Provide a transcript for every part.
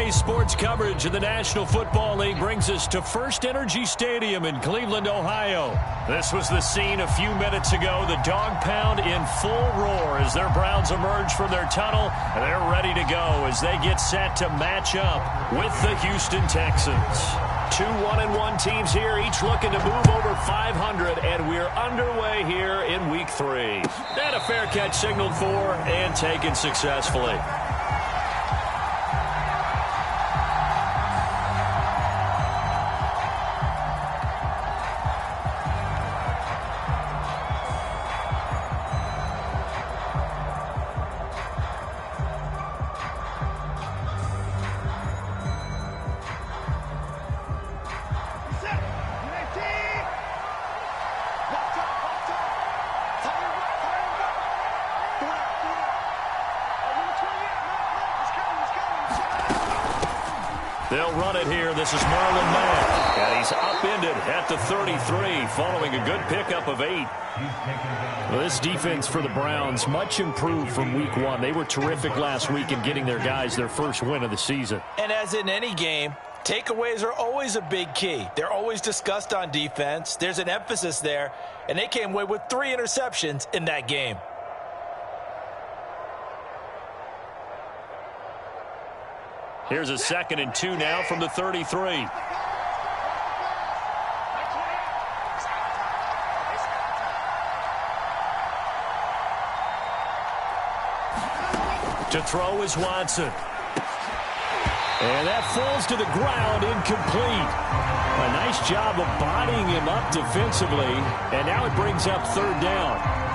Today's sports coverage of the National Football League brings us to First Energy Stadium in Cleveland, Ohio. This was the scene a few minutes ago. The dog pound in full roar as their Browns emerge from their tunnel. And they're ready to go as they get set to match up with the Houston Texans. Two 1-1 teams here, each looking to move over 500, and we're underway here in Week 3. And a fair catch signaled for and taken successfully. They'll run it here. This is Marlon Mack. And he's upended at the 33 following a good pickup of 8. Well, this defense for the Browns much improved from Week 1. They were terrific last week in getting their guys their first win of the season. And as in any game, takeaways are always a big key. They're always discussed on defense. There's an emphasis there. And they came away with 3 interceptions in that game. Here's a 2nd and 2 now from the 33. To throw is Watson. And that falls to the ground, incomplete. A nice job of bodying him up defensively. And now it brings up 3rd down.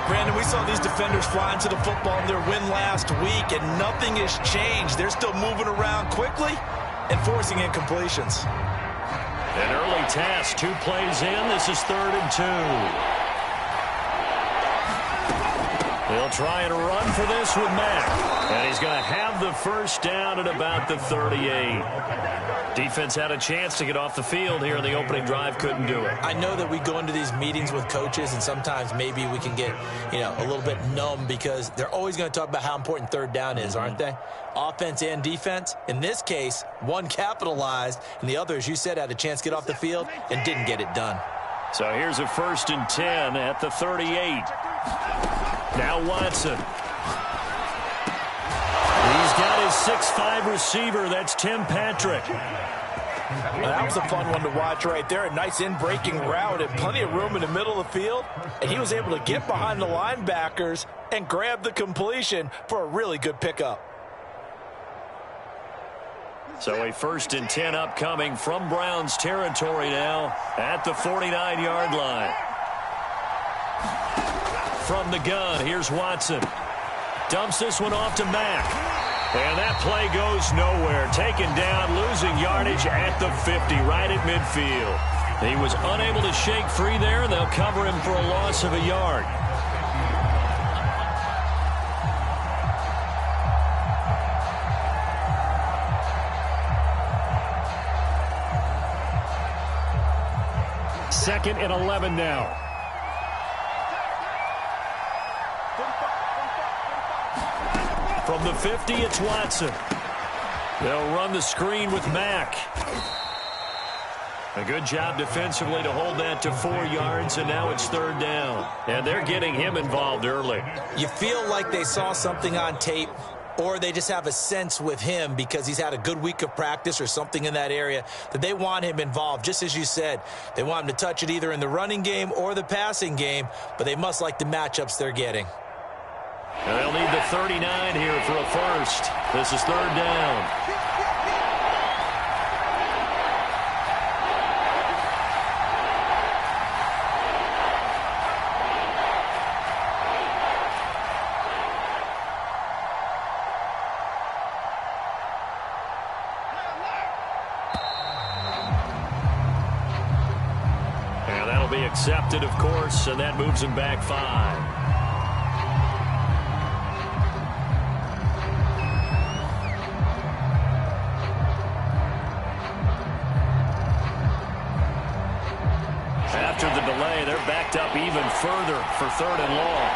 Brandon, we saw these defenders fly into the football in their win last week, and nothing has changed. They're still moving around quickly and forcing incompletions. An early task, 2 plays in. This is 3rd and 2. They'll try and run for this with Mack. And he's going to have the first down at about the 38. Defense had a chance to get off the field here in the opening drive, couldn't do it. I know that we go into these meetings with coaches, and sometimes maybe we can get, a little bit numb because they're always going to talk about how important 3rd down is, aren't they? Offense and defense. In this case, one capitalized, and the other, as you said, had a chance to get off the field and didn't get it done. So here's a 1st and 10 at the 38. Now Watson. He's got his 6'5 receiver. That's Tim Patrick. Well, that was a fun one to watch right there. A nice in-breaking route and plenty of room in the middle of the field. And he was able to get behind the linebackers and grab the completion for a really good pickup. So a 1st and 10 upcoming from Browns territory now at the 49-yard line. From the gun, here's Watson. Dumps this one off to Mack. And that play goes nowhere. Taken down, losing yardage at the 50, right at midfield. He was unable to shake free there. They'll cover him for a loss of a yard. Second and 11 now. From the 50, it's Watson. They'll run the screen with Mack. A good job defensively to hold that to 4 yards, and now it's 3rd down. And they're getting him involved early. You feel like they saw something on tape, or they just have a sense with him because he's had a good week of practice or something in that area that they want him involved. Just as you said, they want him to touch it either in the running game or the passing game, but they must like the matchups they're getting. And they'll need the 39 here for a 1st. This is 3rd down. And that'll be accepted, of course, and that moves him back 5. After the delay, they're backed up even further for 3rd and long.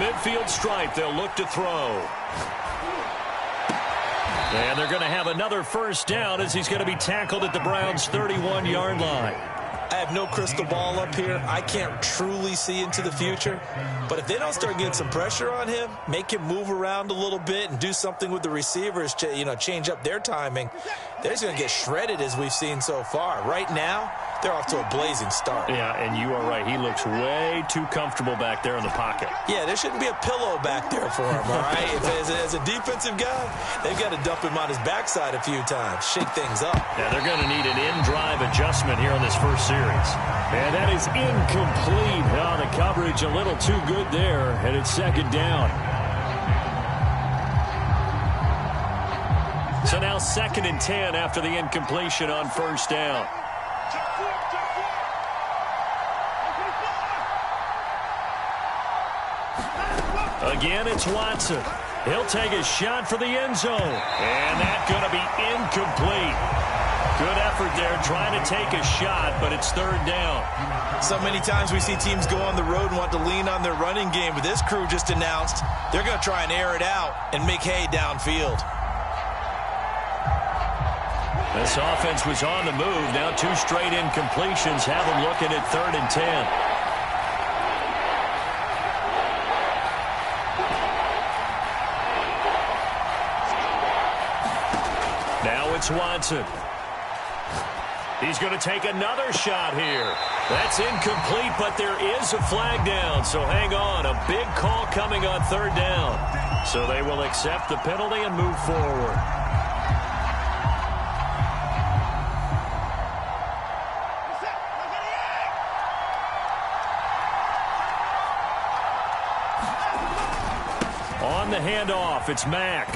midfield stripe, they'll look to throw. And they're going to have another first down as he's going to be tackled at the Browns' 31-yard line. I have no crystal ball up here. I can't truly see into the future. But if they don't start getting some pressure on him, make him move around a little bit and do something with the receivers to, change up their timing, they're just going to get shredded as we've seen so far. Right now, they're off to a blazing start. Yeah, and you are right. He looks way too comfortable back there in the pocket. Yeah, there shouldn't be a pillow back there for him, all right? As a defensive guy, they've got to dump him on his backside a few times, shake things up. Yeah, they're going to need an in-drive adjustment here in this first series. And that is incomplete. Oh, the coverage a little too good there, and it's second down. So now 2nd and 10 after the incompletion on first down. Again, it's Watson. He'll take a shot for the end zone. And that's going to be incomplete. Good effort there trying to take a shot, but it's third down. So many times we see teams go on the road and want to lean on their running game, but this crew just announced they're going to try and air it out and make hay downfield. This offense was on the move. Now 2 straight incompletions have them looking at 3rd and 10. Now it's Watson. He's going to take another shot here. That's incomplete, but there is a flag down, so hang on. A big call coming on 3rd down. So they will accept the penalty and move forward. On the handoff, it's Mack.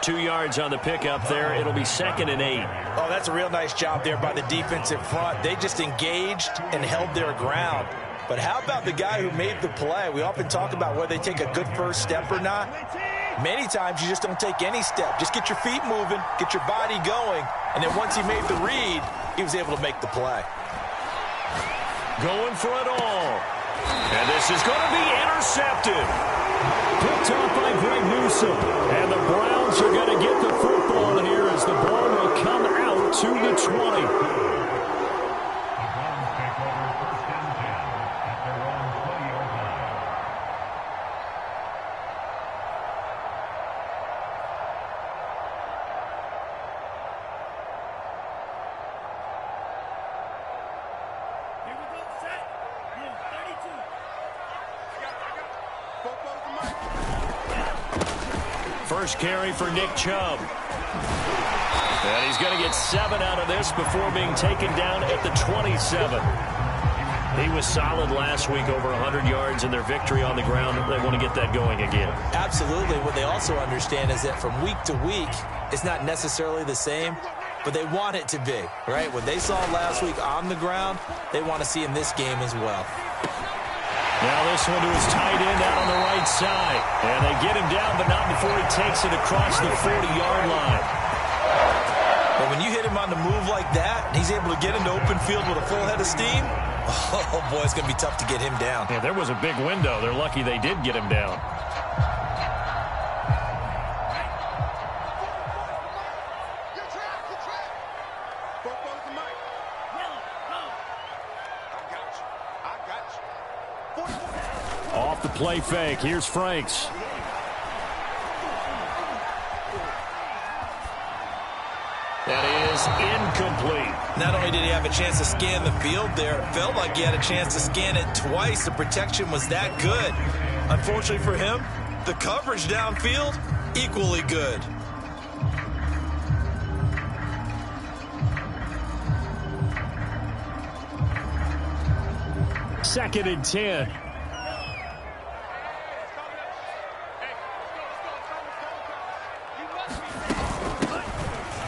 2 yards on the pickup there. It'll be 2nd and 8. Oh, that's a real nice job there by the defensive front. They just engaged and held their ground. But how about the guy who made the play? We often talk about whether they take a good first step or not. Many times you just don't take any step. Just get your feet moving, get your body going, and then once he made the read, he was able to make the play. Going for it all. And this is going to be intercepted. Picked off by Greg Newsome. And the Browns are going to get the football here as the ball will come out to the 20. First carry for Nick Chubb. And he's going to get 7 out of this before being taken down at the 27. He was solid last week, over 100 yards in their victory on the ground. They want to get that going again. Absolutely. What they also understand is that from week to week, it's not necessarily the same, but they want it to be, right? What they saw last week on the ground, they want to see in this game as well. Now this one to his tight end out on the right side. And they get him down, but not before he takes it across the 40-yard line. But when you hit him on the move like that, and he's able to get into open field with a full head of steam, oh, boy, it's going to be tough to get him down. Yeah, there was a big window. They're lucky they did get him down. Off the play fake. Here's Franks. That is incomplete. Not only did he have a chance to scan the field there, it felt like he had a chance to scan it twice. The protection was that good. Unfortunately for him, the coverage downfield, equally good. Second and 10.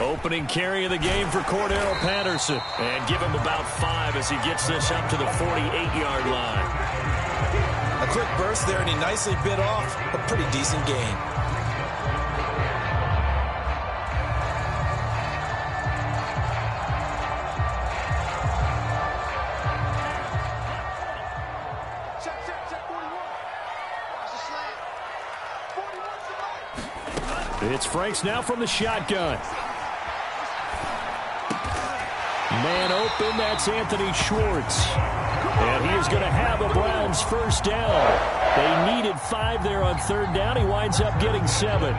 Opening carry of the game for Cordero Patterson. And give him about 5 as he gets this up to the 48-yard line. A quick burst there, and he nicely bit off a pretty decent gain. Check, It's Franks now from the shotgun. Man open, that's Anthony Schwartz. And he is going to have a Browns first down. They needed 5 there on third down. He winds up getting 7.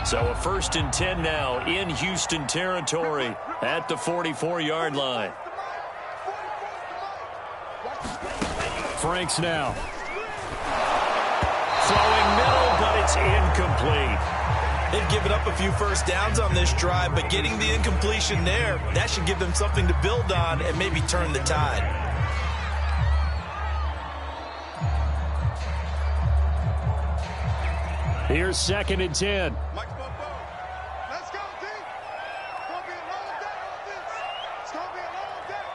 So a 1st and 10 now in Houston territory at the 44-yard line. Franks now. Throwing middle, but it's incomplete. They've given up a few first downs on this drive, but getting the incompletion there, that should give them something to build on and maybe turn the tide. Here's 2nd and 10. Let's go, D. It's going to be a long day on this. It's going to be a long day.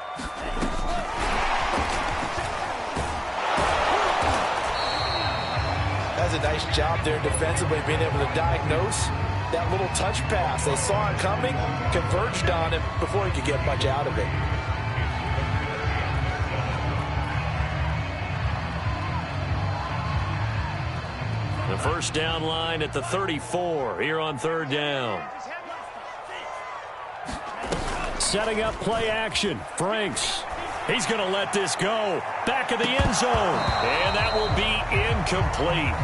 That's a nice job there defensively, being able to diagnose that little touch pass. They saw it coming, converged on him before he could get much out of it. The first down line at the 34 here on third down. Setting up play action. Franks. He's going to let this go. Back of the end zone. And that will be incomplete.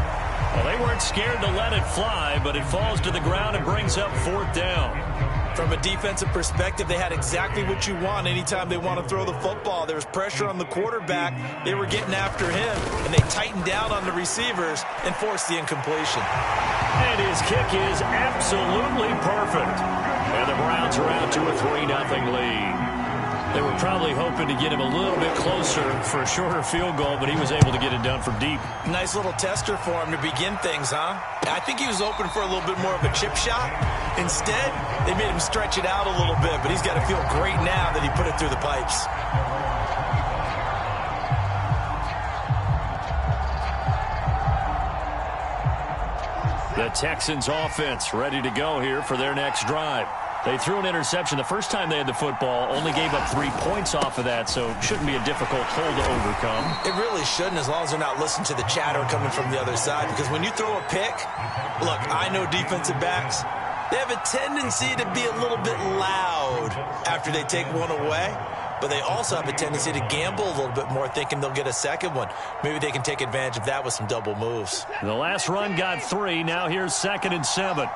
Well, they weren't scared to let it fly, but it falls to the ground and brings up 4th down. From a defensive perspective, they had exactly what you want anytime they want to throw the football. There was pressure on the quarterback. They were getting after him, and they tightened down on the receivers and forced the incompletion. And his kick is absolutely perfect. And the Browns are out to a 3-0 lead. They were probably hoping to get him a little bit closer for a shorter field goal, but he was able to get it done from deep. Nice little tester for him to begin things, huh? I think he was open for a little bit more of a chip shot. Instead, they made him stretch it out a little bit, but he's got to feel great now that he put it through the pipes. The Texans offense ready to go here for their next drive. They threw an interception the first time they had the football, only gave up 3 points off of that, so it shouldn't be a difficult hole to overcome. It really shouldn't, as long as they're not listening to the chatter coming from the other side, because when you throw a pick, look, I know defensive backs, they have a tendency to be a little bit loud after they take one away, but they also have a tendency to gamble a little bit more, thinking they'll get a second one. Maybe they can take advantage of that with some double moves. The last run got 3. Now here's 2nd and 7.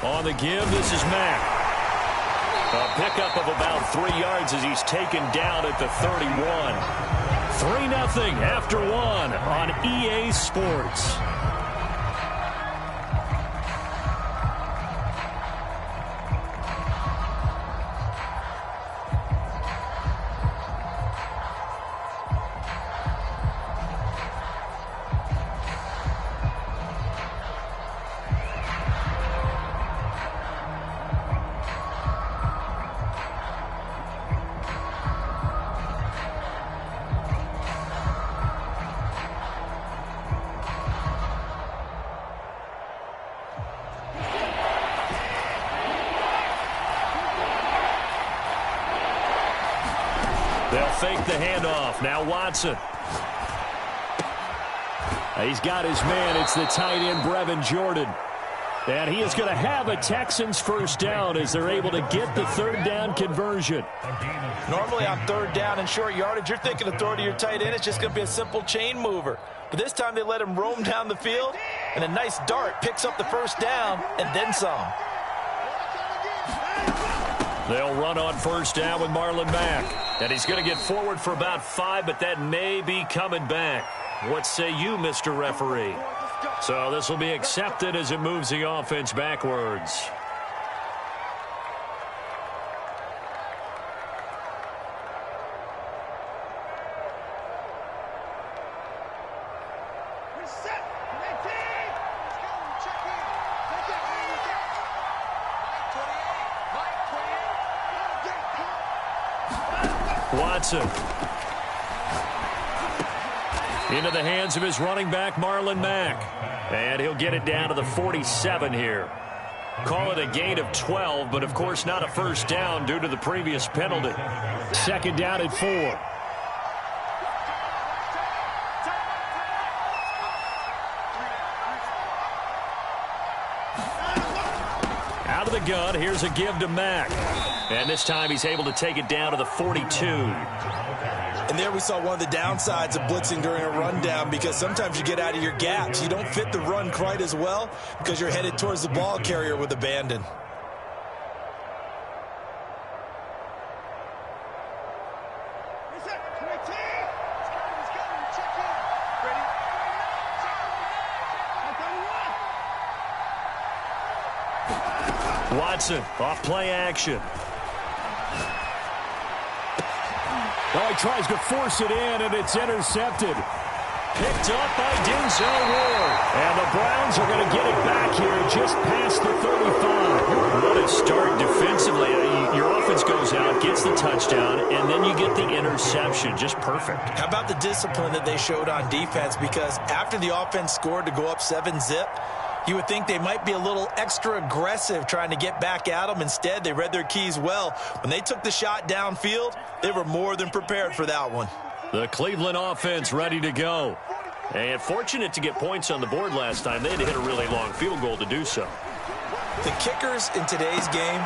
On the give, this is Mack. A pickup of about 3 yards as he's taken down at the 31. 3-0 after 1 on EA Sports. They'll fake the handoff. Now Watson. He's got his man. It's the tight end, Brevin Jordan. And he is going to have a Texans first down as they're able to get the third down conversion. Normally on third down and short yardage, you're thinking of throwing to your tight end. It's just going to be a simple chain mover. But this time they let him roam down the field, and a nice dart picks up the first down and then some. They'll run on first down with Marlon Mack. And he's going to get forward for about 5, but that may be coming back. What say you, Mr. Referee? So this will be accepted as it moves the offense backwards. Watson. Into the hands of his running back, Marlon Mack. And he'll get it down to the 47 here. Call it a gain of 12, but of course not a first down due to the previous penalty. Second down at 4. the gun. Here's a give to Mack. And this time he's able to take it down to the 42. And there we saw one of the downsides of blitzing during a rundown, because sometimes you get out of your gaps. You don't fit the run quite as well because you're headed towards the ball carrier with abandon. Watson off play action. Oh, he tries to force it in, and it's intercepted. Picked up by Denzel Ward. And the Browns are going to get it back here just past the 35. What a start defensively. Your offense goes out, gets the touchdown, and then you get the interception. Just perfect. How about the discipline that they showed on defense? Because after the offense scored to go up 7-zip, you would think they might be a little extra aggressive trying to get back at them. Instead, they read their keys well. When they took the shot downfield, they were more than prepared for that one. The Cleveland offense ready to go. And fortunate to get points on the board last time. They had to hit a really long field goal to do so. The kickers in today's game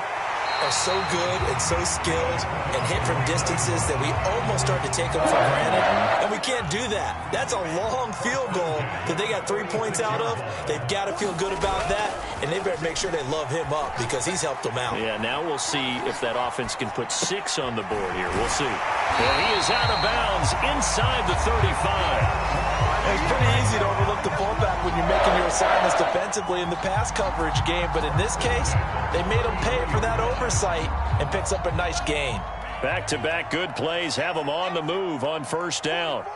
are so good and so skilled and hit from distances that we almost start to take them for granted. And we can't do that. That's a long field goal that they got 3 points out of. They've got to feel good about that, and they better make sure they love him up because he's helped them out. Yeah, now we'll see if that offense can put 6 on the board here. We'll see. Well, he is out of bounds inside the 35. It's pretty easy to overlook the fullback when you're making your assignments defensively in the pass coverage game, but in this case, they made him pay for that oversight and picks up a nice gain. Back-to-back good plays have him on the move on first down.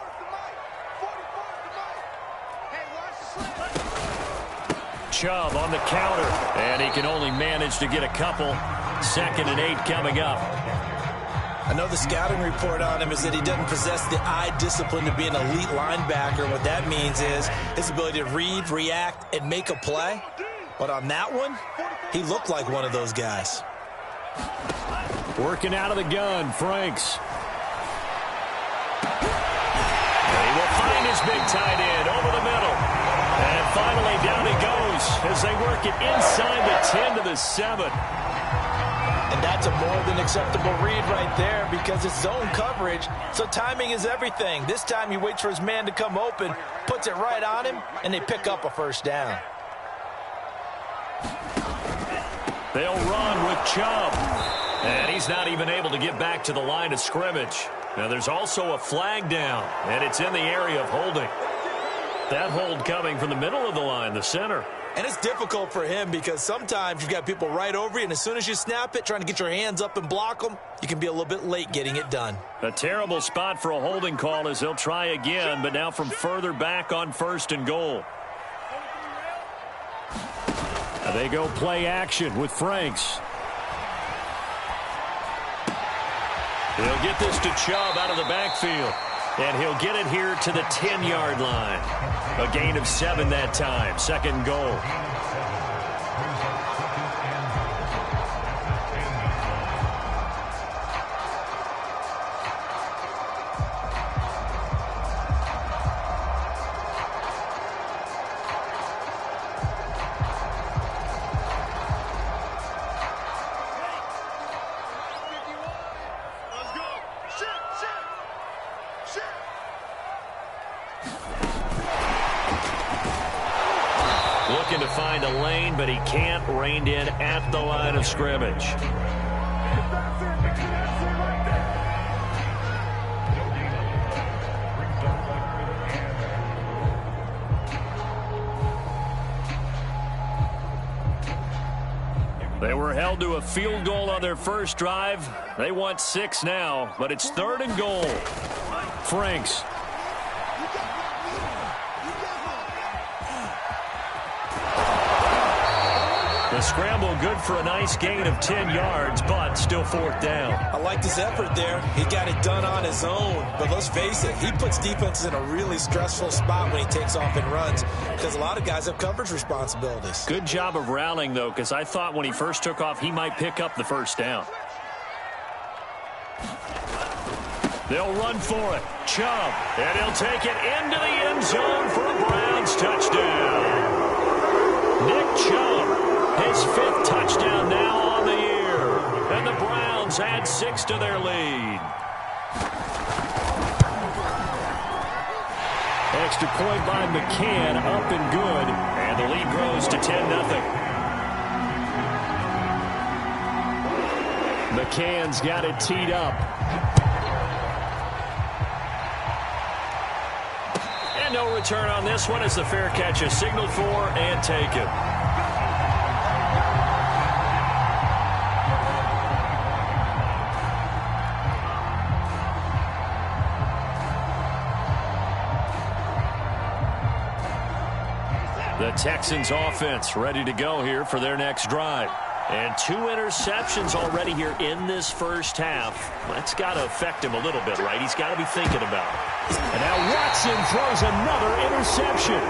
Chubb on the counter, and he can only manage to get a couple. 2nd and 8 coming up. I know the scouting report on him is that he doesn't possess the eye discipline to be an elite linebacker. What that means is his ability to read, react, and make a play. But on that one, he looked like one of those guys. Working out of the gun, Franks. He will find his big tight end over the middle. And finally down he goes as they work it inside the 10 to the 7. And that's a more than acceptable read right there because it's zone coverage, so timing is everything. This time he waits for his man to come open, puts it right on him, and they pick up a first down. They'll run with Chubb. And he's not even able to get back to the line of scrimmage. Now there's also a flag down, and it's in the area of holding. That hold coming from the middle of the line, the center. And it's difficult for him because sometimes you've got people right over you, and as soon as you snap it, trying to get your hands up and block them, you can be a little bit late getting it done. A terrible spot for a holding call as they'll try again, but now from further back on 1st and goal. They go play action with Franks. He'll get this to Chubb out of the backfield. And he'll get it here to the 10-yard line. A gain of 7 that time. 2nd goal. Looking to find a lane, but he can't. Reined in at the line of scrimmage. They were held to a field goal on their first drive. They want 6 now, but it's 3rd and goal. Franks. The scramble good for a nice gain of 10 yards, but still 4th down. I liked his effort there. He got it done on his own. But let's face it, he puts defenses in a really stressful spot when he takes off and runs because a lot of guys have coverage responsibilities. Good job of rallying, though, because I thought when he first took off, he might pick up the first down. They'll run for it. Chubb. And he'll take it into the end zone for a Browns touchdown. Nick Chubb His 5th touchdown now on the year. And the Browns add 6 to their lead. Extra point by McCann, up and good. And the lead grows to 10-0. McCann's got it teed up. And no return on this one as the fair catch is signaled for and taken. The Texans offense ready to go here for their next drive. And 2 interceptions already here in this first half. That's got to affect him a little bit, right? He's got to be thinking about it. And now Watson throws another interception.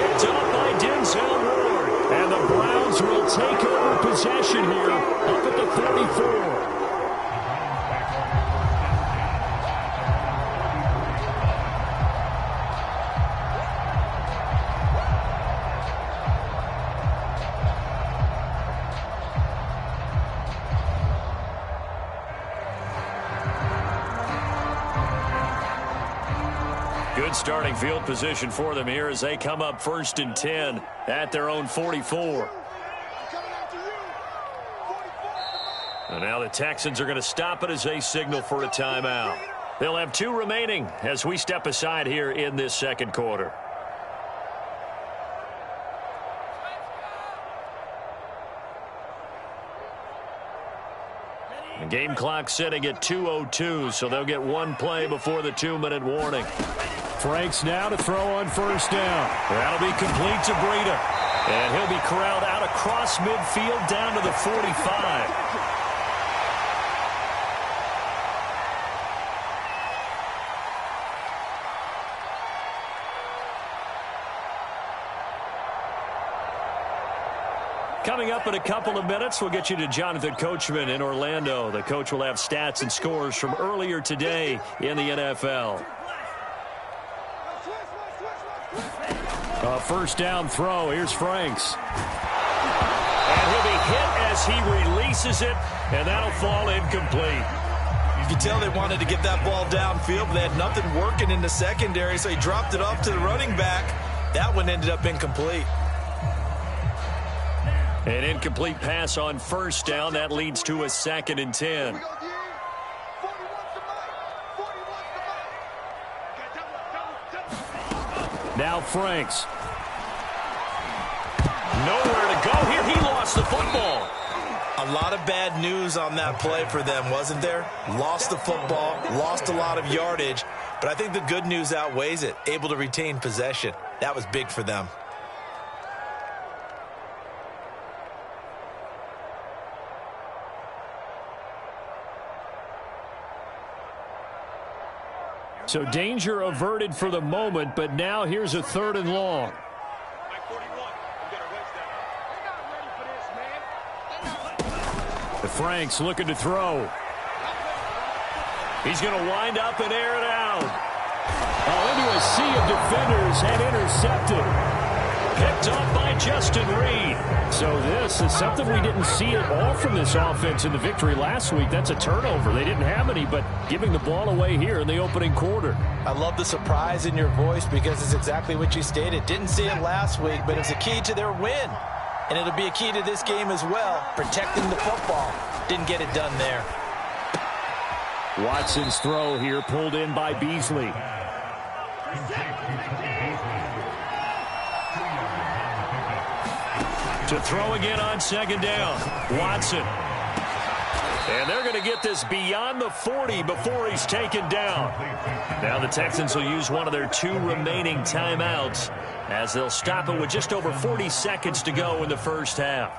Picked up by Denzel Ward. And the Browns will take over possession here up at the 34. Good starting field position for them here as they come up 1st and 10 at their own 44. And now the Texans are going to stop it as they signal for a timeout. They'll have 2 remaining as we step aside here in this second quarter. The game clock sitting at 2:02, so they'll get 1 play before the 2-minute warning. Franks now to throw on 1st down. That'll be complete to Breida. And he'll be corralled out across midfield down to the 45. Coming up in a couple of minutes, we'll get you to Jonathan Coachman in Orlando. The coach will have stats and scores from earlier today in the NFL. A 1st down throw. Here's Franks. And he'll be hit as he releases it, and that'll fall incomplete. You can tell they wanted to get that ball downfield, but they had nothing working in the secondary, so he dropped it off to the running back. That one ended up incomplete. An incomplete pass on 1st down. That leads to a 2nd and 10. Now Franks. Nowhere to go here. He lost the football. A lot of bad news on that play for them, wasn't there? Lost the football, lost a lot of yardage, but I think the good news outweighs it. Able to retain possession. That was big for them. So danger averted for the moment, but now here's a 3rd and long. Franks looking to throw. He's going to wind up and air it out. Into a sea of defenders and intercepted. Picked up by Justin Reed. So this is something we didn't see at all from this offense in the victory last week. That's a turnover. They didn't have any, but giving the ball away here in the opening quarter. I love the surprise in your voice because it's exactly what you stated. Didn't see it last week, but it's a key to their win. And it'll be a key to this game as well, protecting the football. Didn't get it done there. Watson's throw here pulled in by Beasley. To throw again on 2nd down. Watson. And they're going to get this beyond the 40 before he's taken down. Now the Texans will use one of their 2 remaining timeouts as they'll stop it with just over 40 seconds to go in the first half.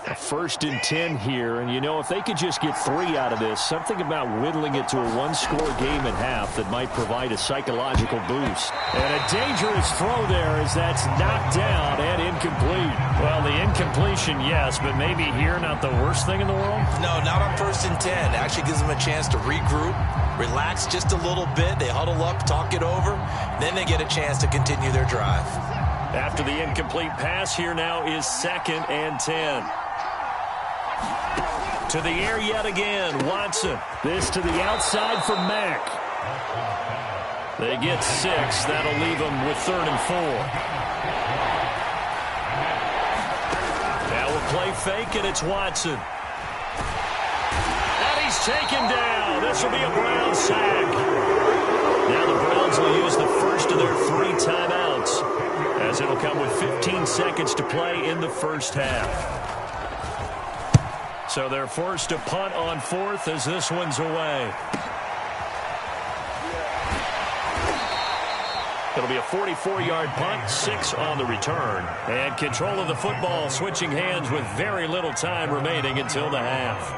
A 1st and 10 here, and you know, if they could just get 3 out of this, something about whittling it to a 1-score game at half that might provide a psychological boost. And a dangerous throw there as that's knocked down and incomplete. Well, the incompletion, yes, but maybe here not the worst thing in the world? No, not on 1st and 10. Actually gives them a chance to regroup, relax just a little bit. They huddle up, talk it over. Then they get a chance to continue their drive. After the incomplete pass, here now is 2nd and 10. To the air yet again, Watson. This to the outside for Mack. They get 6. That'll leave them with 3rd and 4. Now we'll play fake, and it's Watson. And he's taken down. This will be a Brown sack. Now the Browns will use the first of their 3 timeouts, as it'll come with 15 seconds to play in the first half. So they're forced to punt on 4th as this one's away. It'll be a 44-yard punt, 6 on the return. And control of the football switching hands with very little time remaining until the half.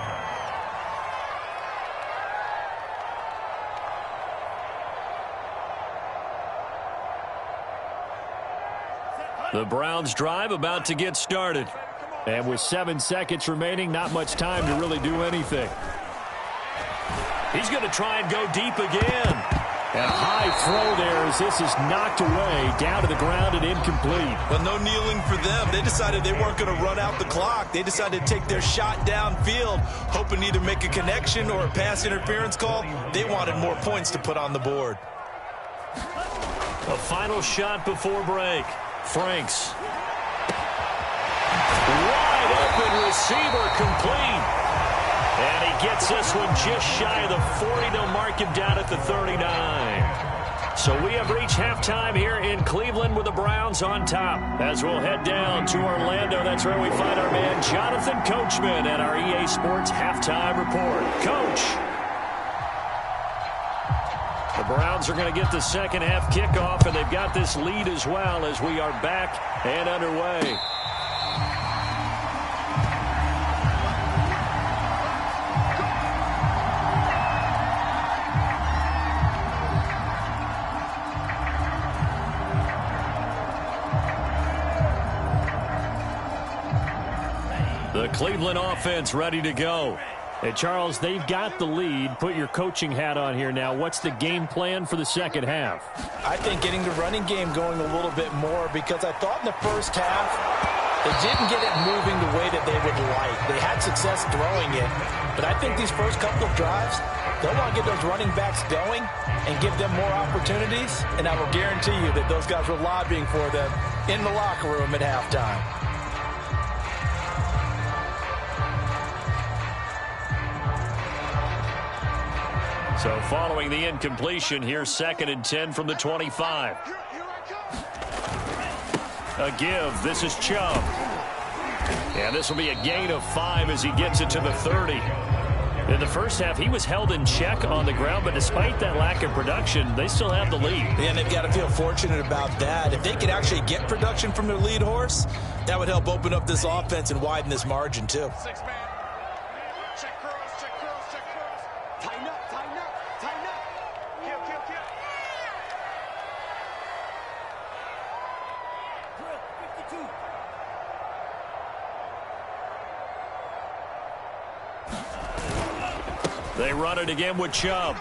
The Browns drive about to get started. And with 7 seconds remaining, not much time to really do anything. He's going to try and go deep again. And a high throw there as this is knocked away, down to the ground and incomplete. Well, no kneeling for them. They decided they weren't going to run out the clock. They decided to take their shot downfield, hoping to either make a connection or a pass interference call. They wanted more points to put on the board. A final shot before break. Franks. Wide open receiver complete. And he gets this one just shy of the 40. They'll mark him down at the 39. So we have reached halftime here in Cleveland with the Browns on top. As we'll head down to Orlando, that's where we find our man Jonathan Coachman at our EA Sports Halftime Report. Coach. The Browns are going to get the second half kickoff, and they've got this lead as well as we are back and underway. The Cleveland offense ready to go. Hey, Charles, they've got the lead. Put your coaching hat on here now. What's the game plan for the second half? I think getting the running game going a little bit more, because I thought in the first half they didn't get it moving the way that they would like. They had success throwing it, but I think these first couple of drives, they'll want to get those running backs going and give them more opportunities, and I will guarantee you that those guys were lobbying for them in the locker room at halftime. So following the incompletion, here's 2nd and 10 from the 25. A give. This is Chubb. And this will be a gain of 5 as he gets it to the 30. In the first half, he was held in check on the ground, but despite that lack of production, they still have the lead. And they've got to feel fortunate about that. If they could actually get production from their lead horse, that would help open up this offense and widen this margin, too. They run it again with Chubb.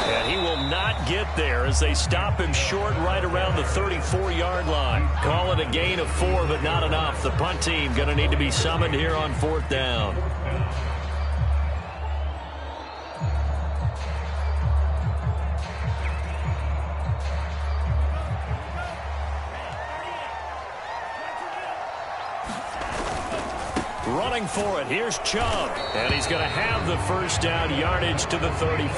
And he will not get there as they stop him short right around the 34-yard line. Call it a gain of 4, but not enough. The punt team going to need to be summoned here on 4th down. Running for it, here's Chubb, and he's going to have the first down, yardage to the 35.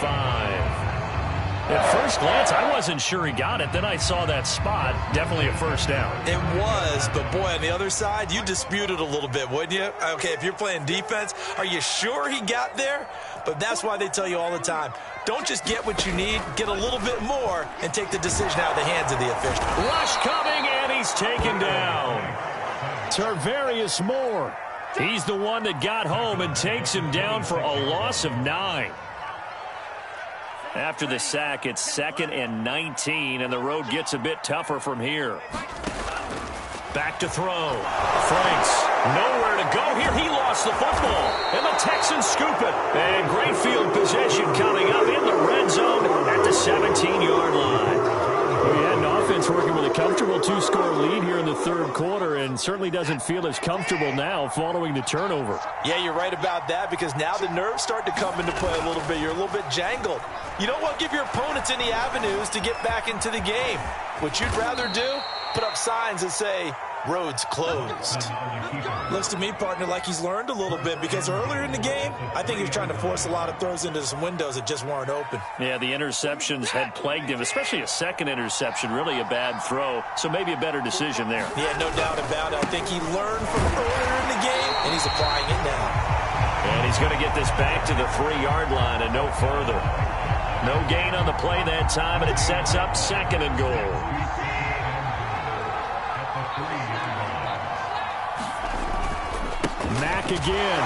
At first glance, I wasn't sure he got it. Then I saw that spot. Definitely a first down. It was, but boy, on the other side, you dispute it a little bit, wouldn't you? Okay, if you're playing defense, are you sure he got there? But that's why they tell you all the time, don't just get what you need, get a little bit more, and take the decision out of the hands of the official. Rush coming, and he's taken down. Tarvarius Moore. He's the one that got home and takes him down for a loss of 9. After the sack, it's 2nd and 19, and the road gets a bit tougher from here. Back to throw. Franks, nowhere to go here. He lost the football. And the Texans scoop it. And great field possession coming up in the red zone at the 17-yard line. We had an offense working with a comfortable 2-score lead here in the third quarter and certainly doesn't feel as comfortable now following the turnover. Yeah, you're right about that because now the nerves start to come into play a little bit. You're a little bit jangled. You don't want to give your opponents any avenues to get back into the game. What you'd rather do, put up signs that say, roads closed. Looks to me, partner, like he's learned a little bit because earlier in the game, I think he was trying to force a lot of throws into some windows that just weren't open. Yeah, the interceptions had plagued him, especially a second interception, really a bad throw. So maybe a better decision there. Yeah, no doubt about it. I think he learned from earlier in the game, and he's applying it now. And he's going to get this back to the 3-yard line and no further. No gain on the play that time, and it sets up second and goal. Mack again.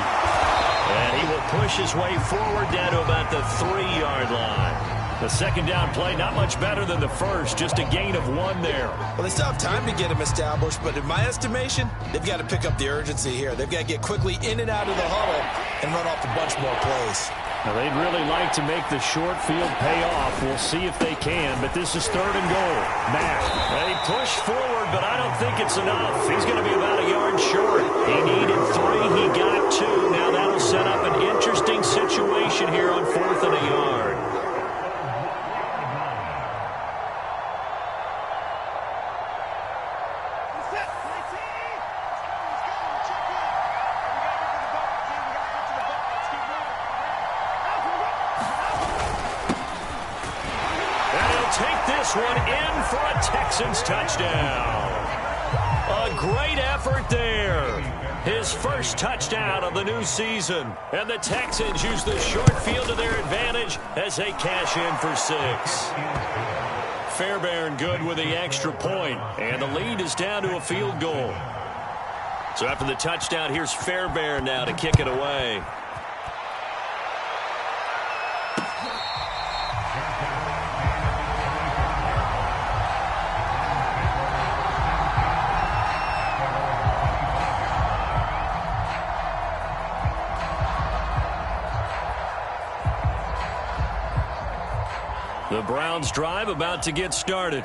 And he will push his way forward down to about the 3-yard line. The second down play, not much better than the first, just a gain of 1 there. Well, they still have time to get him established, but in my estimation, they've got to pick up the urgency here. They've got to get quickly in and out of the huddle and run off a bunch more plays. Now, they'd really like to make the short field pay off. We'll see if they can, but this is third and goal. Mack. They push forward, but I don't think it's enough. He's going to be about a yard short. He needed 3. He got 2. Now that'll set up an interesting situation here on 4th and a yard. One in for a Texans touchdown. A great effort there. His first touchdown of the new season. And the Texans use the short field to their advantage as they cash in for 6. Fairbairn good with the extra point. And the lead is down to a field goal. So after the touchdown, here's Fairbairn now to kick it away. The Browns drive about to get started.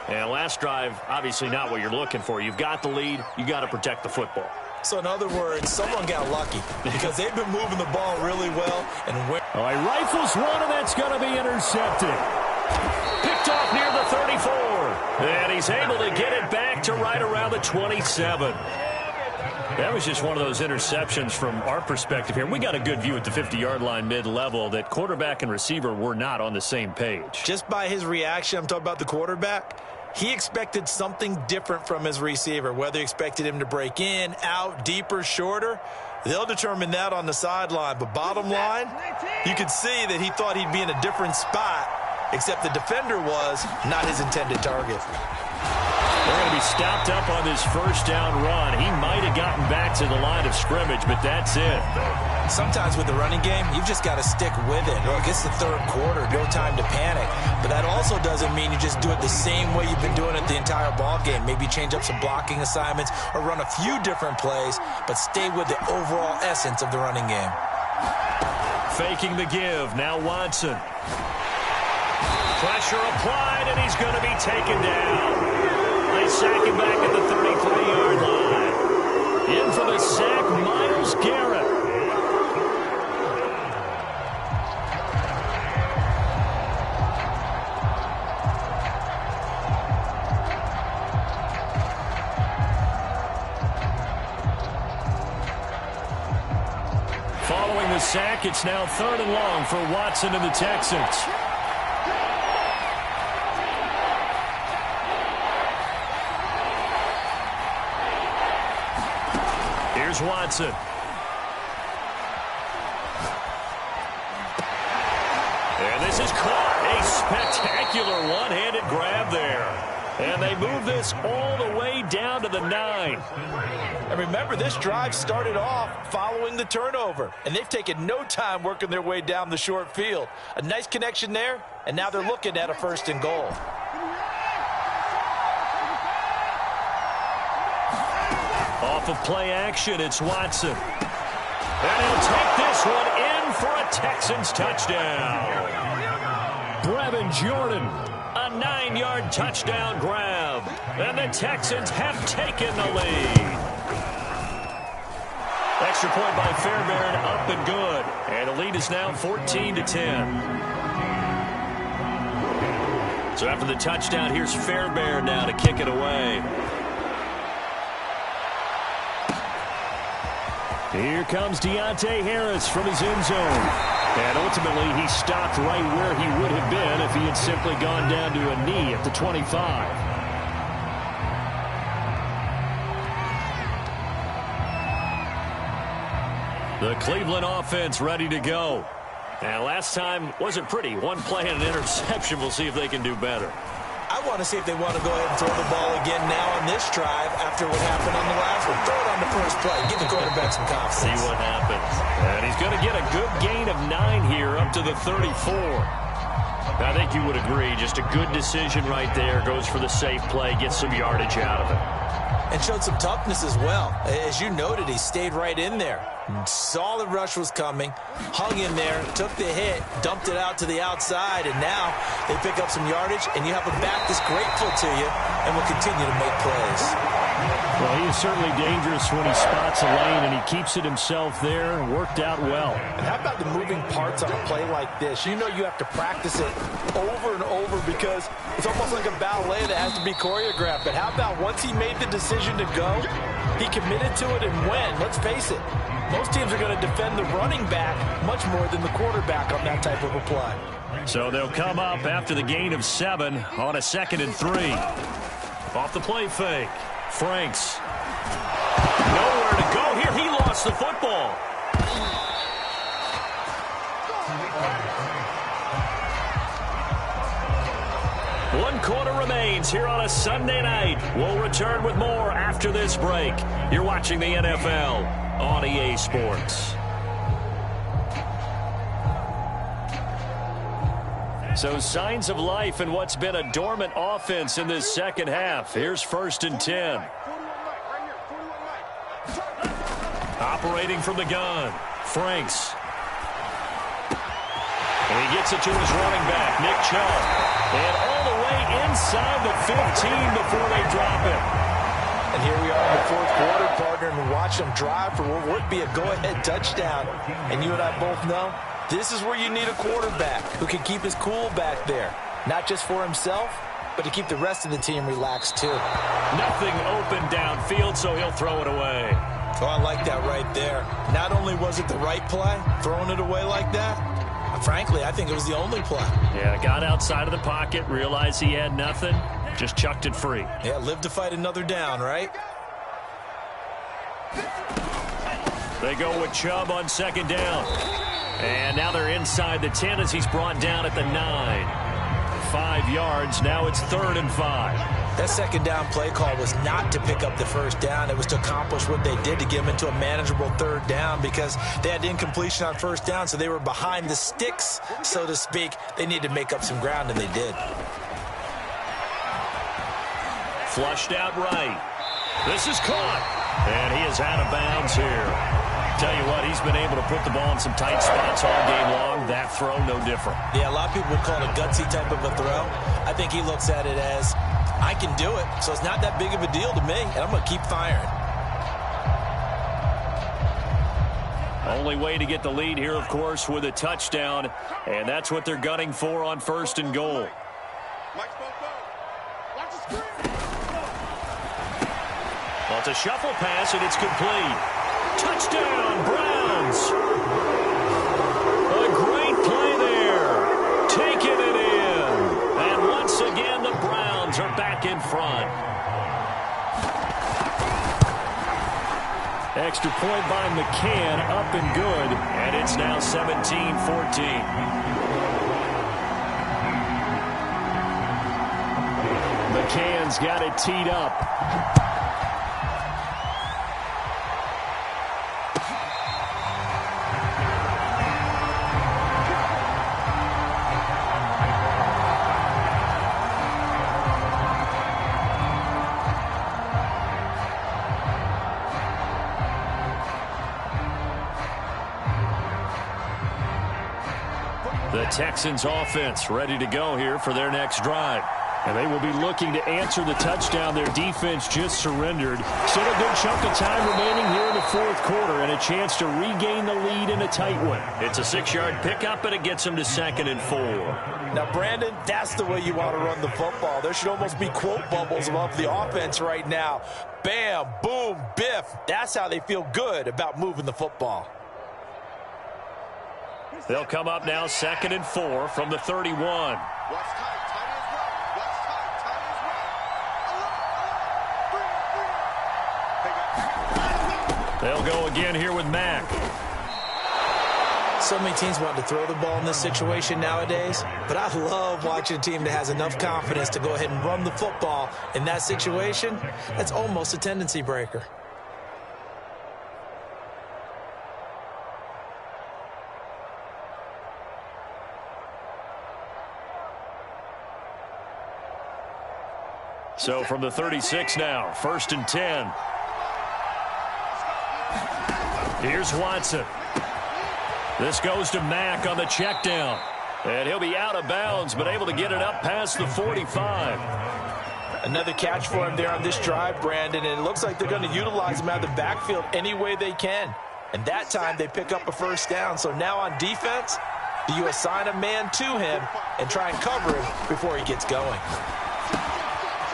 And last drive, obviously not what you're looking for. You've got the lead. You got to protect the football. So in other words, someone got lucky because they've been moving the ball really well. And all right, rifles one, and that's going to be intercepted. Picked off near the 34. And he's able to get it back to right around the 27. That was just one of those interceptions from our perspective here. We got a good view at the 50-yard line mid-level that quarterback and receiver were not on the same page. Just by his reaction, I'm talking about the quarterback, he expected something different from his receiver. Whether he expected him to break in, out, deeper, shorter, they'll determine that on the sideline. But bottom line, you could see that he thought he'd be in a different spot, except the defender was not his intended target. They're going to be stopped up on this first down run. He might have gotten back to the line of scrimmage, but that's it. Sometimes with the running game, you've just got to stick with it. Look, it's the third quarter, no time to panic. But that also doesn't mean you just do it the same way you've been doing it the entire ball game. Maybe change up some blocking assignments or run a few different plays, but stay with the overall essence of the running game. Faking the give. Now Watson. Pressure applied, and he's going to be taken down. They sack him back at the 33-yard line. In for the sack, Myles Garrett. Following the sack, it's now 3rd and long for Watson and the Texans. Here's Watson. And this is caught. A spectacular one-handed grab there. And they move this all the way down to the 9. And remember, this drive started off following the turnover. And they've taken no time working their way down the short field. A nice connection there, and now they're looking at a 1st and goal. Off of play action, it's Watson. And he'll take this one in for a Texans touchdown. Brevin Jordan, a 9-yard touchdown grab. And the Texans have taken the lead. Extra point by Fairbairn, up and good. And the lead is now 14-10. So after the touchdown, here's Fairbairn now to kick it away. Here comes Deontay Harris from his end zone. And ultimately, he stopped right where he would have been if he had simply gone down to a knee at the 25. The Cleveland offense ready to go. And last time wasn't pretty. One play and an interception. We'll see if they can do better. I want to see if they want to go ahead and throw the ball again now on this drive after what happened on the last one. Throw it on the first play. Give the quarterback some confidence. See what happens. And he's going to get a good gain of 9 here up to the 34. I think you would agree. Just a good decision right there. Goes for the safe play. Gets some yardage out of it. And showed some toughness as well. As you noted, he stayed right in there. Saw the rush was coming, hung in there, took the hit, dumped it out to the outside, and now they pick up some yardage, and you have a back that's grateful to you and will continue to make plays. Well, he is certainly dangerous when he spots a lane, and he keeps it himself there. Worked out well. And how about the moving parts on a play like this? You know you have to practice it over and over because it's almost like a ballet that has to be choreographed. But how about once he made the decision to go, he committed to it and went. Let's face it, most teams are going to defend the running back much more than the quarterback on that type of a play. So they'll come up after the gain of 7 on a 2nd and 3. Off the play fake. Franks. Nowhere to go here. He lost the football. One quarter remains here on a Sunday night. We'll return with more after this break. You're watching the NFL on EA Sports. So signs of life in what's been a dormant offense in this second half. Here's 1st and 10. Operating from the gun. Franks. And he gets it to his running back, Nick Chubb. And all the way inside the 15 before they drop it. And here we are in the 4th quarter, partner, and watch them drive for what would be a go-ahead touchdown. And you and I both know this is where you need a quarterback who can keep his cool back there. Not just for himself, but to keep the rest of the team relaxed too. Nothing open downfield, so he'll throw it away. Oh, I like that right there. Not only was it the right play, throwing it away like that, frankly, I think it was the only play. Yeah, got outside of the pocket, realized he had nothing, just chucked it free. Yeah, live to fight another down, right? They go with Chubb on 2nd down. And now they're inside the 10 as he's brought down at the 9. 5 yards, now it's 3rd and 5. That 2nd down play call was not to pick up the 1st down. It was to accomplish what they did to get them into a manageable 3rd down because they had incompletion on 1st down, so they were behind the sticks, so to speak. They needed to make up some ground, and they did. Flushed out right. This is caught. And he is out of bounds here. Tell you what, he's been able to put the ball in some tight spots all game long. That throw, no different. Yeah, a lot of people would call it a gutsy type of a throw. I think he looks at it as, I can do it, so it's not that big of a deal to me, and I'm going to keep firing. Only way to get the lead here, of course, with a touchdown, and that's what they're gunning for on 1st and goal. Well, it's a shuffle pass, and it's complete. Touchdown, Browns. A great play there. Taking it in. And once again, the Browns are back in front. Extra point by McCann, up and good. And it's now 17-14. McCann's got it teed up. The Texans offense ready to go here for their next drive. And they will be looking to answer the touchdown their defense just surrendered. Still a good chunk of time remaining here in the fourth quarter and a chance to regain the lead in a tight one. It's a 6-yard pickup, and it gets them to 2nd and 4. Now, Brandon, that's the way you want to run the football. There should almost be quote bubbles above the offense right now. Bam, boom, biff. That's how they feel good about moving the football. They'll come up now 2nd and 4 from the 31. They'll go again here with Mack. So many teams want to throw the ball in this situation nowadays, but I love watching a team that has enough confidence to go ahead and run the football in that situation. That's almost a tendency breaker. So from the 36 now, 1st and 10. Here's Watson. This goes to Mack on the check down. And he'll be out of bounds, but able to get it up past the 45. Another catch for him there on this drive, Brandon, and it looks like they're going to utilize him out of the backfield any way they can. And that time they pick up a first down. So now on defense, do you assign a man to him and try and cover him before he gets going?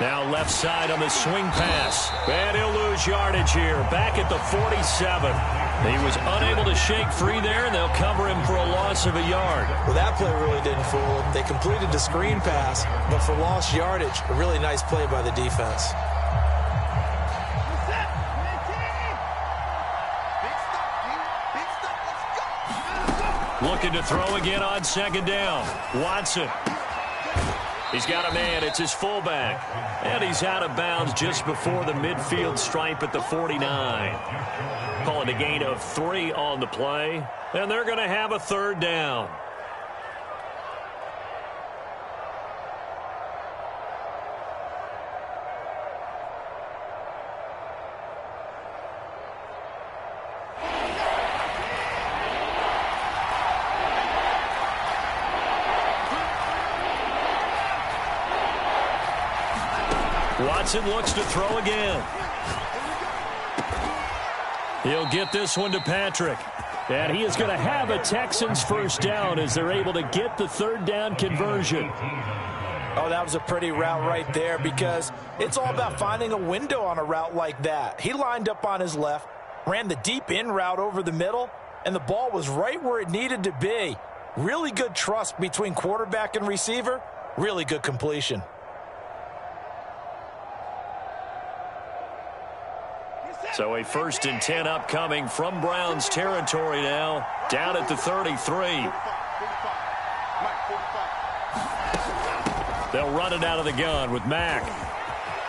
Now left side on the swing pass. And he'll lose yardage here. Back at the 47. He was unable to shake free there, and they'll cover him for a loss of a yard. Well, that play really didn't fool him. They completed the screen pass, but for lost yardage, a really nice play by the defense. Looking to throw again on 2nd down. Watson. He's got a man. It's his fullback. And he's out of bounds just before the midfield stripe at the 49. Calling a gain of 3 on the play. And they're going to have a 3rd down. Watson looks to throw again. He'll get this one to Patrick. And he is going to have a Texans first down as they're able to get the 3rd down conversion. Oh, that was a pretty route right there because it's all about finding a window on a route like that. He lined up on his left, ran the deep in route over the middle, and the ball was right where it needed to be. Really good trust between quarterback and receiver. Really good completion. So a 1st and 10 upcoming from Browns territory now, down at the 33. They'll run it out of the gun with Mack.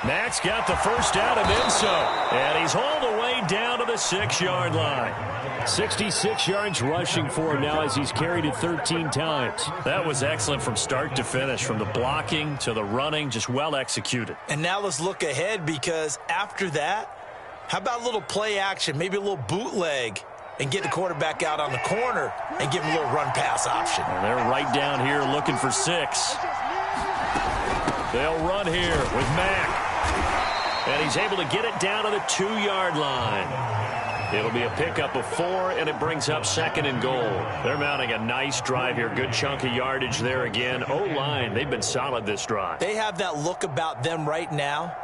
Mack's got the first down and then so. And he's all the way down to the 6-yard line. 66 yards rushing for him now as he's carried it 13 times. That was excellent from start to finish, from the blocking to the running, just well executed. And now let's look ahead because after that, how about a little play action, maybe a little bootleg, and get the quarterback out on the corner and give him a little run-pass option. And they're right down here looking for 6. They'll run here with Mack. And he's able to get it down to the 2-yard line. It'll be a pickup of 4, and it brings up 2nd and goal. They're mounting a nice drive here. Good chunk of yardage there again. O-line, they've been solid this drive. They have that look about them right now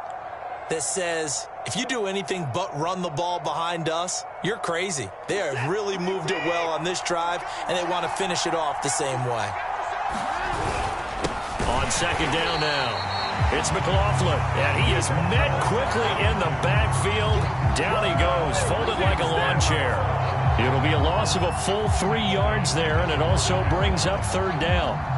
that says, if you do anything but run the ball behind us, you're crazy. They have really moved it well on this drive, and they want to finish it off the same way. On 2nd down now, it's McLaughlin, and he is met quickly in the backfield. Down he goes, folded like a lawn chair. It'll be a loss of a full 3 yards there, and it also brings up 3rd down.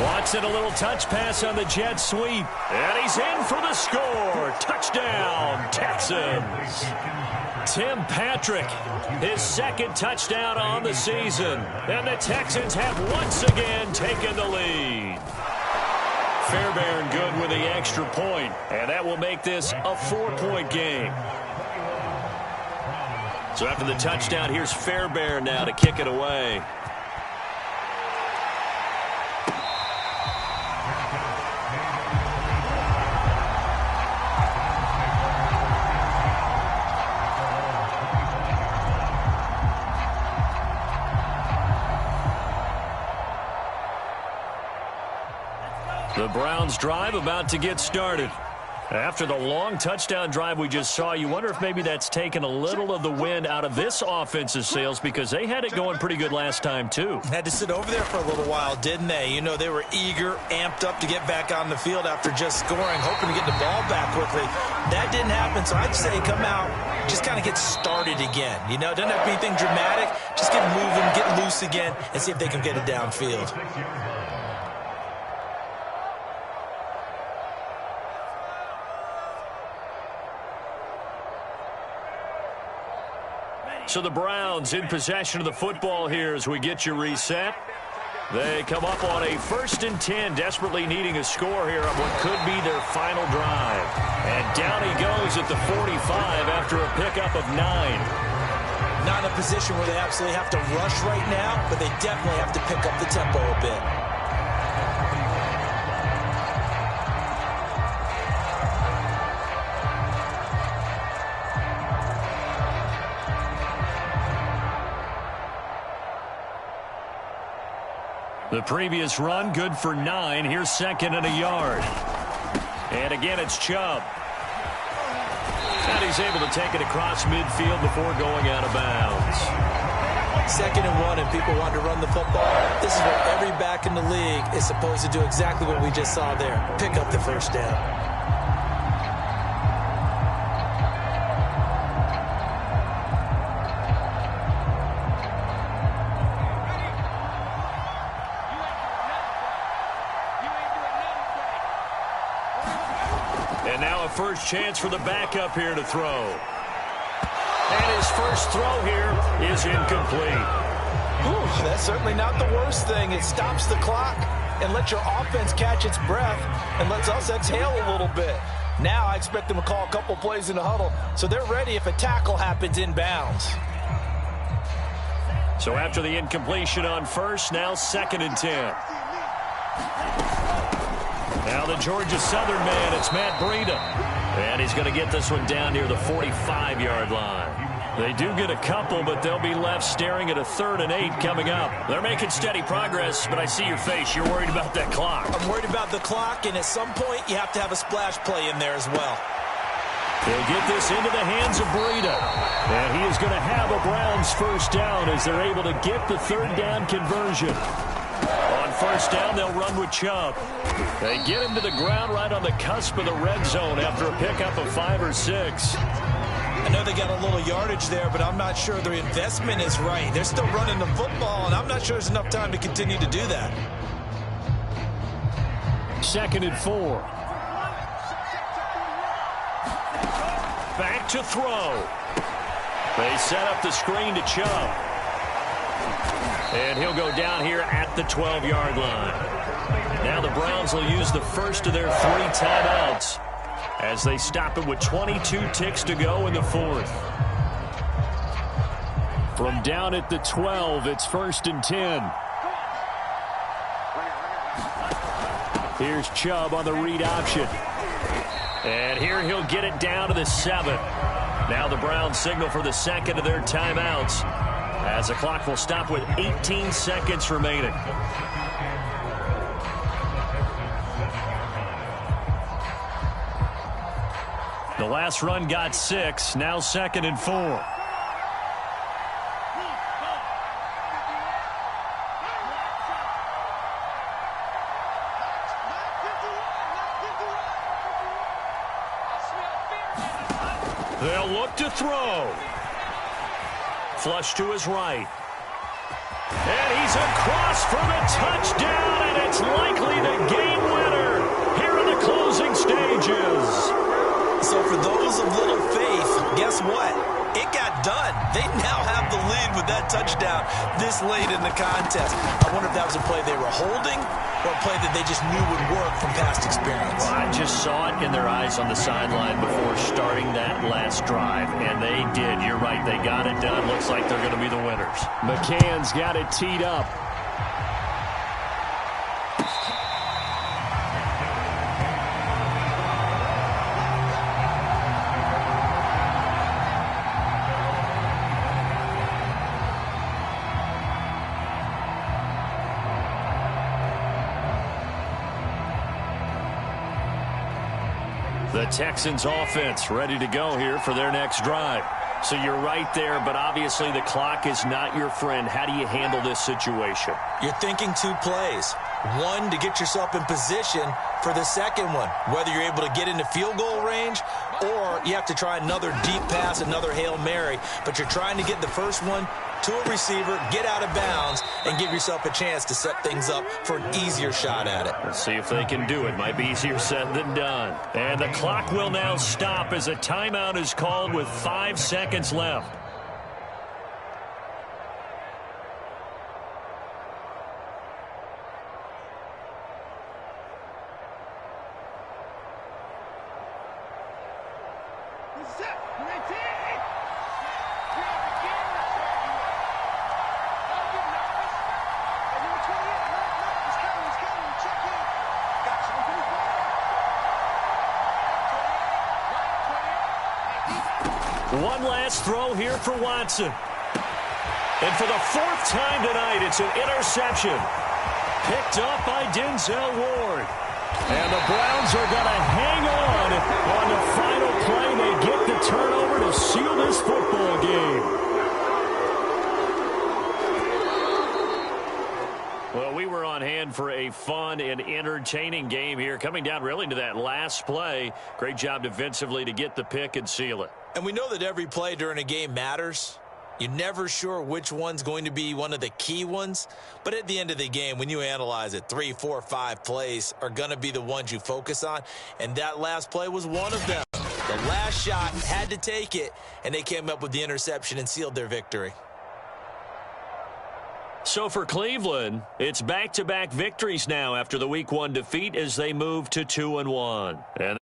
Watson, a little touch pass on the jet sweep. And he's in for the score. Touchdown, Texans. Tim Patrick, his second touchdown on the season. And the Texans have once again taken the lead. Fairbairn good with the extra point. And that will make this a 4-point game. So after the touchdown, here's Fairbairn now to kick it away. The Browns drive about to get started. After the long touchdown drive we just saw, you wonder if maybe that's taken a little of the wind out of this offense's sails because they had it going pretty good last time, too. Had to sit over there for a little while, didn't they? You know, they were eager, amped up to get back on the field after just scoring, hoping to get the ball back quickly. That didn't happen, so I'd say come out, just kind of get started again. You know, doesn't have to be anything dramatic. Just get moving, get loose again, and see if they can get it downfield. So the Browns in possession of the football here as we get you reset. They come up on a 1st and 10, desperately needing a score here on what could be their final drive. And down he goes at the 45 after a pickup of 9. Not in a position where they absolutely have to rush right now, but they definitely have to pick up the tempo a bit. The previous run, good for 9. Here's 2nd and a yard. And again, it's Chubb. And he's able to take it across midfield before going out of bounds. 2nd and 1, and people want to run the football. This is where every back in the league is supposed to do exactly what we just saw there. Pick up the first down. First chance for the backup here to throw. And his first throw here is incomplete. Ooh, that's certainly not the worst thing. It stops the clock and lets your offense catch its breath and lets us exhale a little bit. Now I expect them to call a couple plays in the huddle so they're ready if a tackle happens inbounds. So after the incompletion on first, now 2nd and 10. Now the Georgia Southern man, it's Matt Breida. And he's going to get this one down near the 45-yard line. They do get a couple, but they'll be left staring at a 3rd and 8 coming up. They're making steady progress, but I see your face. You're worried about that clock. I'm worried about the clock, and at some point, you have to have a splash play in there as well. They'll get this into the hands of Breida. And he is going to have a Browns first down as they're able to get the 3rd down conversion. On first down, they'll run with Chubb. They get him to the ground right on the cusp of the red zone after a pickup of 5 or 6. I know they got a little yardage there, but I'm not sure their investment is right. They're still running the football, and I'm not sure there's enough time to continue to do that. 2nd and 4. Back to throw. They set up the screen to Chubb. And he'll go down here at the 12-yard line. Now the Browns will use the first of their 3 timeouts as they stop it with 22 ticks to go in the 4th. From down at the 12, it's 1st and 10. Here's Chubb on the read option. And here he'll get it down to the 7. Now the Browns signal for the 2nd of their timeouts, as the clock will stop with 18 seconds remaining. The last run got 6, now 2nd and 4. They'll look to throw. Flush to his right. And he's is across for the touchdown, and it's likely the game winner here in the closing stages. So for those of little faith, guess what? It got done. They now have the lead with that touchdown this late in the contest. I wonder if that was a play they were holding or a play that they just knew would work from past experience. Well, I just saw it in their eyes on the sideline before starting that last drive, and they did. You're right. They got it done. Looks like they're going to be the winners. McCann's got it teed up. The Texans offense ready to go here for their next drive. So you're right there, but obviously the clock is not your friend. How do you handle this situation? You're thinking two plays. One, to get yourself in position for the second one, whether you're able to get into field goal range or you have to try another deep pass, another Hail Mary. But you're trying to get the first one to a receiver, get out of bounds, and give yourself a chance to set things up for an easier shot at it. Let's see if they can do it. Might be easier said than done. And the clock will now stop as a timeout is called with 5 seconds left. One last throw here for Watson. And for the 4th time tonight, it's an interception. Picked up by Denzel Ward. And the Browns are going to hang on the final play. They get the turnover to seal this football game. Well, we were on hand for a fun and entertaining game here. Coming down really to that last play. Great job defensively to get the pick and seal it. And we know that every play during a game matters. You're never sure which one's going to be one of the key ones. But at the end of the game, when you analyze it, 3, 4, 5 plays are going to be the ones you focus on. And that last play was one of them. The last shot had to take it, and they came up with the interception and sealed their victory. So for Cleveland, it's back-to-back victories now after the Week 1 defeat as they move to 2-1. And